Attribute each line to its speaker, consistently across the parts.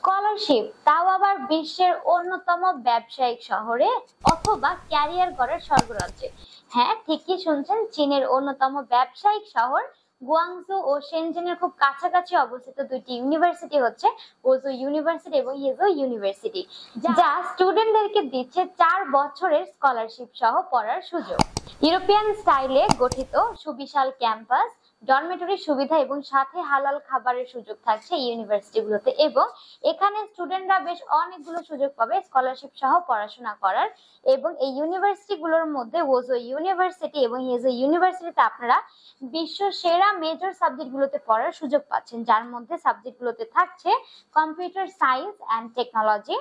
Speaker 1: Scholarship, তাও আবার বিশ্বের অন্যতম ব্যবসায়িক শহরে অথবা ক্যারিয়ার গড়ার স্বর্গরাজ্যে। হ্যাঁ, ঠিকই শুনছেন, চীনের অন্যতম ব্যবসায়িক শহর গুয়াংজু ও শেনজেনের খুব কাছাকাছি অবস্থিত দুইটি ইউনিভার্সিটি হচ্ছে ওজো ইউনিভার্সিটি এবং ইয়েজো ইউনিভার্সিটি, যা স্টুডেন্টদেরকে দিচ্ছে 4 বছরের স্কলারশিপ সহ পড়ার সুযোগ। ইউরোপিয়ান স্টাইলে গঠিত সুবিশাল ক্যাম্পাস, ডরমেটরি সুবিধা এবং সাথে হালাল খাবারের সুযোগ থাকছে এই ইউনিভার্সিটিগুলোতে, এবং এখানে স্টুডেন্টরা বেশ অনেকগুলো সুযোগ পাবে স্কলারশিপ সহ পড়াশোনা করার। এবং এই ইউনিভার্সিটিগুলোর মধ্যে ওজো ইউনিভার্সিটি এবং ইয়েজো ইউনিভার্সিটিতে আপনারা বিশ্ব সেরা মেজর সাবজেক্টগুলোতে পড়ার সুযোগ পাচ্ছেন, যার মধ্যে সাবজেক্টগুলোতে থাকছে computer science and technology,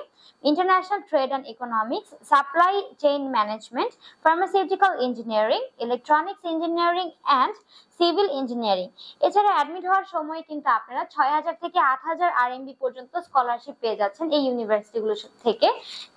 Speaker 1: international trade and economics, supply chain management, pharmaceutical engineering, electronics engineering and civil engineering. এছাড়া অ্যাডমিট হওয়ার সময় কিন্তু আপনারা 6000 থেকে 8000 আরএমবি পর্যন্ত স্কলারশিপ পেয়ে যাচ্ছেন এই ইউনিভার্সিটিগুলো থেকে।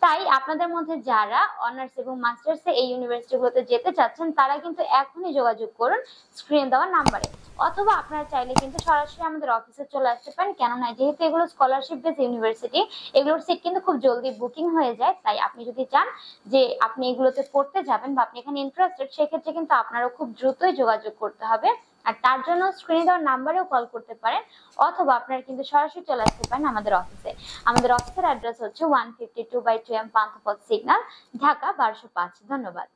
Speaker 1: তাই আপনাদের মধ্যে যারা অনার্স এবং মাস্টার্সে এই ইউনিভার্সিটিগুলোতে যেতে চাচ্ছেন তারা কিন্তু এখনই যোগাযোগ করুন স্ক্রিনে দেওয়া নাম্বারে, অথবা আপনারা চাইলে কিন্তু সরাসরি আমাদের অফিসে চলে আসতে পারেন। কেননা যেহেতু এগুলো স্কলারশিপ বেস ইউনিভার্সিটি, এগুলোর সিট কিন্তু খুব জলদি বুকিং হয়ে যায়। তাই আপনি যদি চান যে আপনি এগুলোতে পড়তে যাবেন বা আপনি এখানে ইন্টারেস্টেড, সেক্ষেত্রে কিন্তু আপনারও খুব দ্রুতই যোগাযোগ করতে হবে। আর তার জন্য স্ক্রিনে দেওয়ার নাম্বারেও কল করতে পারেন, অথবা আপনারা কিন্তু সরাসরি চলে আসতে পারেন আমাদের অফিসে। আমাদের অফিসের অ্যাড্রেস হচ্ছে 152/2M পান্থপথ সিগন্যাল, ঢাকা 1205। ধন্যবাদ।